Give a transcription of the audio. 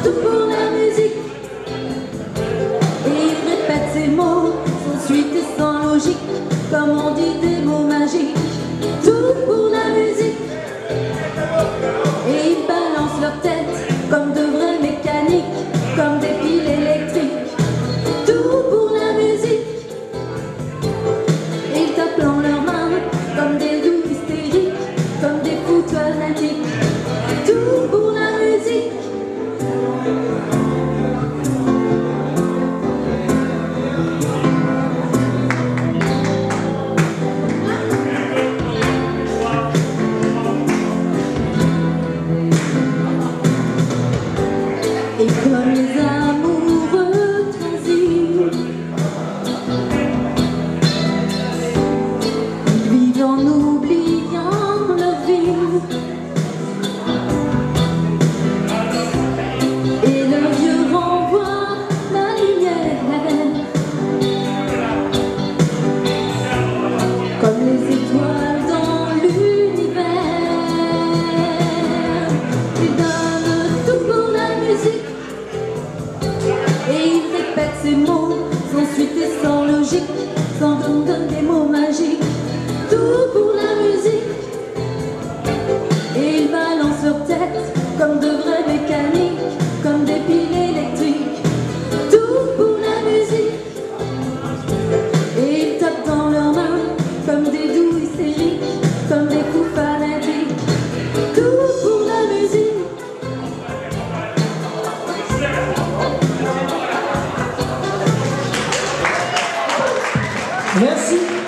tout pour la musique. Et il répète ces mots sans suite et sans logique, comme on dit des mots magiques. Tout pour la musique. Et ils balancent leur tête comme de vrais mécaniques, comme des piles électriques. Tout pour la musique. Et ils tapent dans leurs mains comme des loups hystériques, comme des fous fanatiques. Tout pour la musique. Et comme les amoureux transis, ils vivent en oubliant leur vie, et leurs yeux renvoient la lumière, comme les étoiles dans l'univers. Ils donnent tout pour la musique. Et il répète ces mots sans suite et sans logique, sans donner des mots magiques. Tout pour la musique. Et ils balancent leur tête comme de vrais mécaniques, comme des piles électriques. Tout pour la musique. Et ils tapent dans leurs mains comme des doux hystériques, comme des fous fanatiques. Tout pour la musique. Merci.